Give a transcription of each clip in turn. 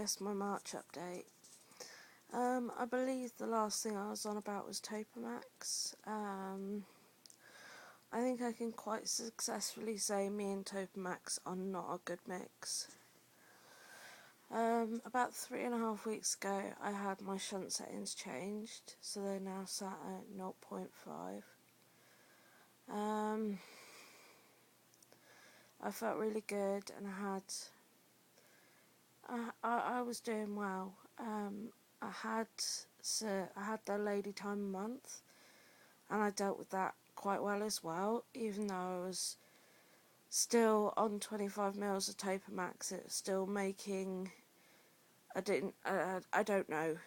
guess my March update. I believe the last thing I was on about was Topamax. I think I can quite successfully say me and Topamax are not a good mix. About 3.5 weeks ago I had my shunt settings changed, so they're now sat at 0.5. I felt really good and I was doing well. I had the lady time a month, and I dealt with that quite well as well. Even though I was still on 25 mils of Topamax, it was still making. I don't know.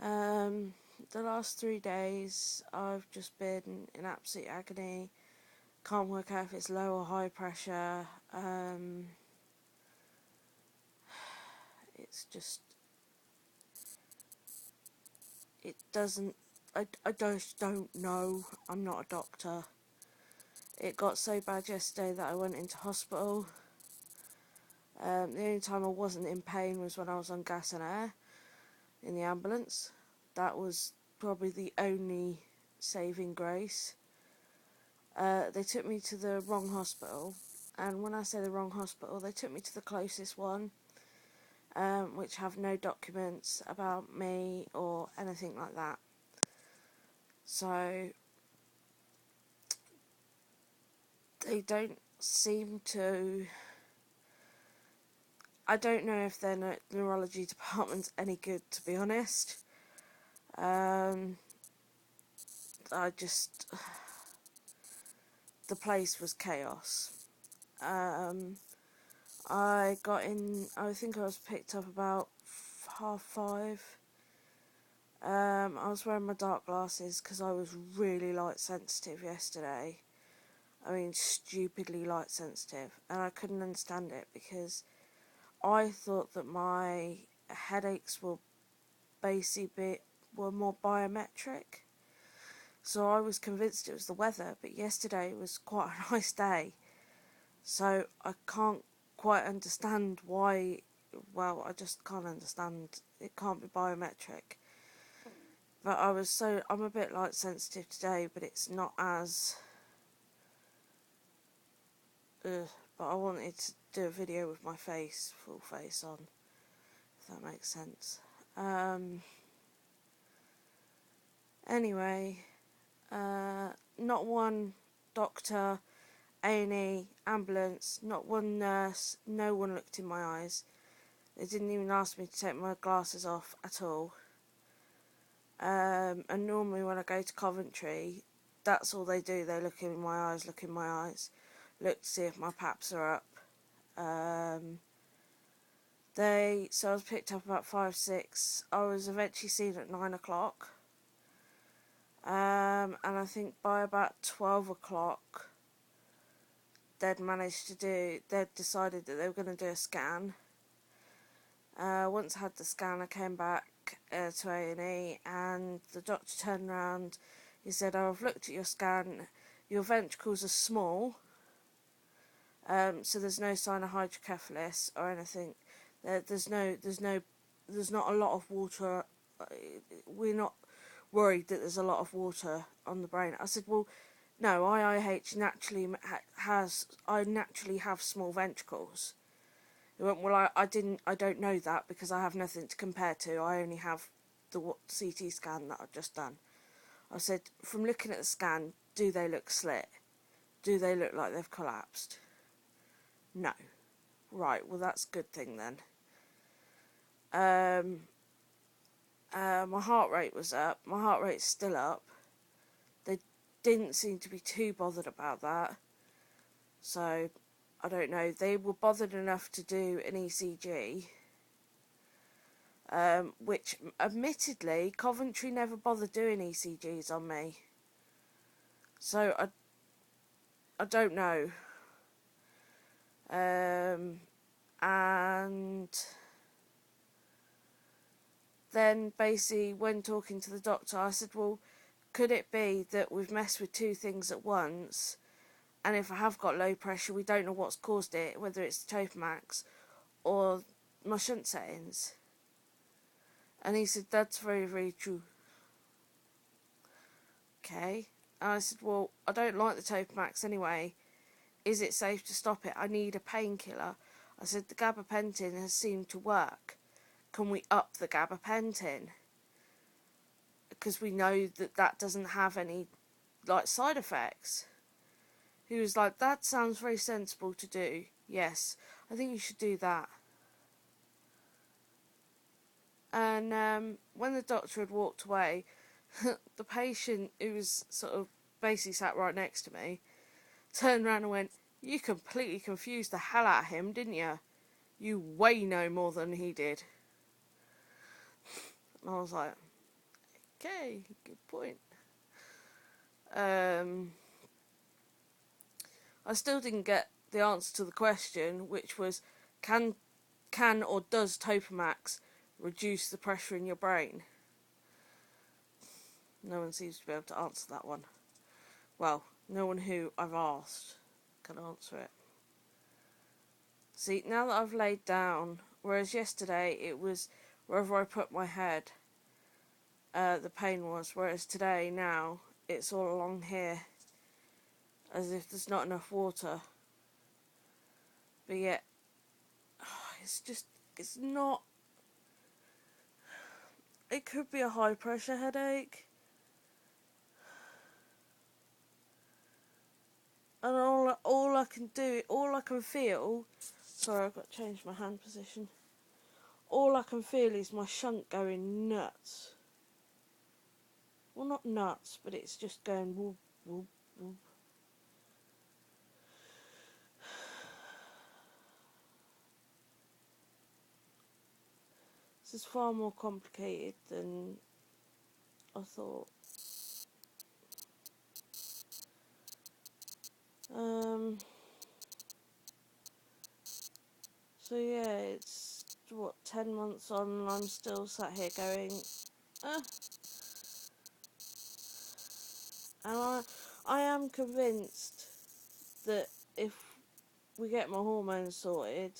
The last 3 days I've just been in absolute agony. Can't work out if it's low or high pressure. It's just, it doesn't, I just don't know. I'm not a doctor. It got so bad yesterday that I went into hospital. The only time I wasn't in pain was when I was on gas and air in the ambulance. That was probably the only saving grace. They took me to the wrong hospital, and when I say the wrong hospital, they took me to the closest one, which have no documents about me or anything like that. So they don't seem to. I don't know if their neurology department's any good, to be honest. The place was chaos. I got in, I think I was picked up about 5:30. I was wearing my dark glasses because I was really light sensitive yesterday. I mean, stupidly light sensitive, and I couldn't understand it because I thought that my headaches were more biometric. So I was convinced it was the weather, but yesterday was quite a nice day. So I can't quite understand why. Well, I just can't understand. It can't be biometric. But I'm a bit light sensitive today, but it's not as. But I wanted to do a video with my face, full face on, if that makes sense. Anyway, not one doctor, A&E, ambulance, not one nurse, no one looked in my eyes. They didn't even ask me to take my glasses off at all. And normally when I go to Coventry, that's all they do. They look in my eyes, look to see if my paps are up. So I was picked up about 5-6. I was eventually seen at 9 o'clock. And I think by about 12 o'clock, they'd decided that they were going to do a scan. Once I had the scan, I came back to A&E, and the doctor turned around. He said, "Oh, I've looked at your scan. Your ventricles are small, so there's no sign of hydrocephalus or anything. There's not a lot of water. We're not worried that there's a lot of water on the brain." I said, "Well, no, IIH naturally I naturally have small ventricles." He went, "Well, I don't know that because I have nothing to compare to. I only have the CT scan that I've just done." I said, "From looking at the scan, do they look slit? Do they look like they've collapsed?" "No." "Right, well that's a good thing then." My heart rate was up. My heart rate's still up. They didn't seem to be too bothered about that. So, I don't know. They were bothered enough to do an ECG, which, admittedly, Coventry never bothered doing ECGs on me. So, I don't know. And then, basically, when talking to the doctor, I said, "Well, could it be that we've messed with two things at once? And if I have got low pressure, we don't know what's caused it, whether it's Topamax or my shunt settings. And he said, that's very, very true. Okay. And I said, well, I don't like the Topamax anyway. Is it safe to stop it? I need a painkiller. I said, the gabapentin has seemed to work. Can we up the gabapentin? Because we know that that doesn't have any, like, side effects. He was like, that sounds very sensible to do. Yes, I think you should do that. And when the doctor had walked away, the patient, who was sort of basically sat right next to me, turned around and went, you completely confused the hell out of him, didn't you? You way know more than he did. And I was like, okay, good point. I still didn't get the answer to the question, which was, can or does Topamax reduce the pressure in your brain? No one seems to be able to answer that one. Well, no one who I've asked can answer it. See, now that I've laid down, whereas yesterday it was wherever I put my head, the pain was, whereas today, now, it's all along here, as if there's not enough water. But yet, it's not, it could be a high pressure headache. And all I can feel, sorry, I've got to change my hand position. All I can feel is my shunt going nuts. Well, not nuts, but it's just going whoop, whoop, whoop. This is far more complicated than I thought. So yeah, it's, what, 10 months on and I'm still sat here going, And I am convinced that if we get my hormones sorted,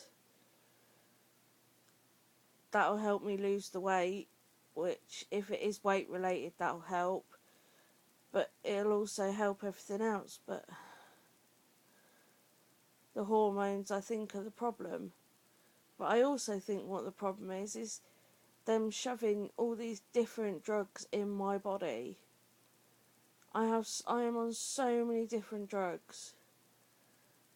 that'll help me lose the weight, which, if it is weight related, that'll help. But it'll also help everything else. But the hormones, I think, are the problem. But I also think what the problem is them shoving all these different drugs in my body. I am on so many different drugs,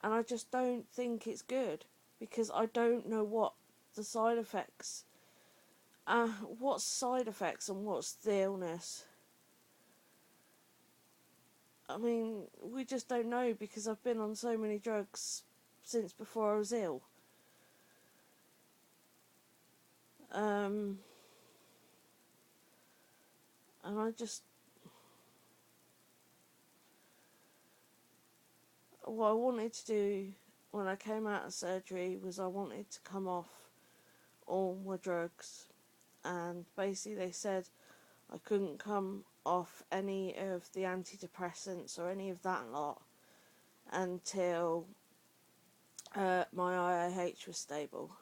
and I just don't think it's good, because I don't know what the side effects, what's side effects and what's the illness. I mean, we just don't know, because I've been on so many drugs since before I was ill. And what I wanted to do when I came out of surgery was I wanted to come off all my drugs, and basically they said I couldn't come off any of the antidepressants or any of that lot until my IIH was stable.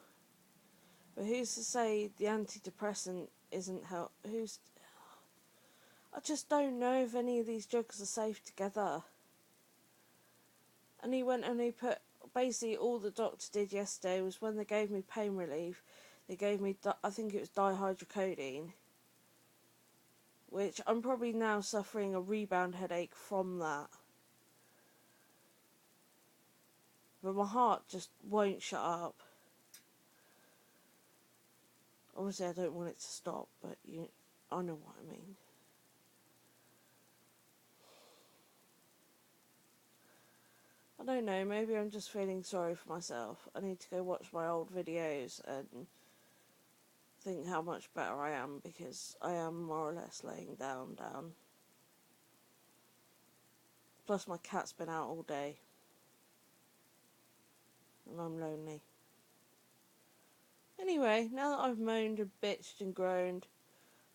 But who's to say the antidepressant isn't help? I just don't know if any of these drugs are safe together. And he went and he put, basically all the doctor did yesterday was, when they gave me pain relief, they gave me, I think it was dihydrocodone, which I'm probably now suffering a rebound headache from that. But my heart just won't shut up. Obviously I don't want it to stop, but I know what I mean. I don't know, maybe I'm just feeling sorry for myself. I need to go watch my old videos and think how much better I am, because I am more or less laying down. Plus my cat's been out all day and I'm lonely. Anyway, now that I've moaned and bitched and groaned,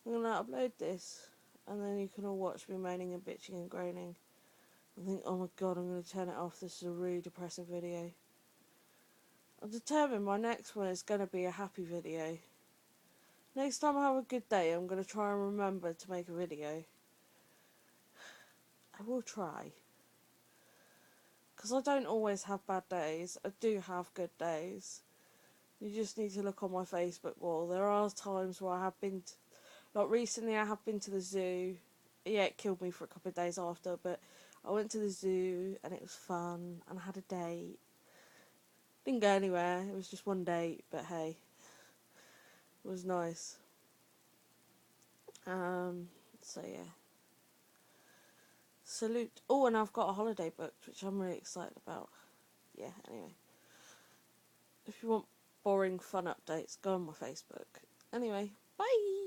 I'm going to upload this, and then you can all watch me moaning and bitching and groaning and think, oh my god, I'm going to turn it off, this is a really depressing video. I'm determined my next one is going to be a happy video. Next time I have a good day, I'm going to try and remember to make a video. I will try. Because I don't always have bad days. I do have good days. You just need to look on my Facebook wall. There are times where I have been... Like recently I have been to the zoo. Yeah, it killed me for a couple of days after. But I went to the zoo and it was fun. And I had a date. Didn't go anywhere. It was just one date. But hey. It was nice. So yeah. Salute. Oh, and I've got a holiday booked, which I'm really excited about. Yeah, anyway. If you want boring, fun updates, go on my Facebook. Anyway, bye!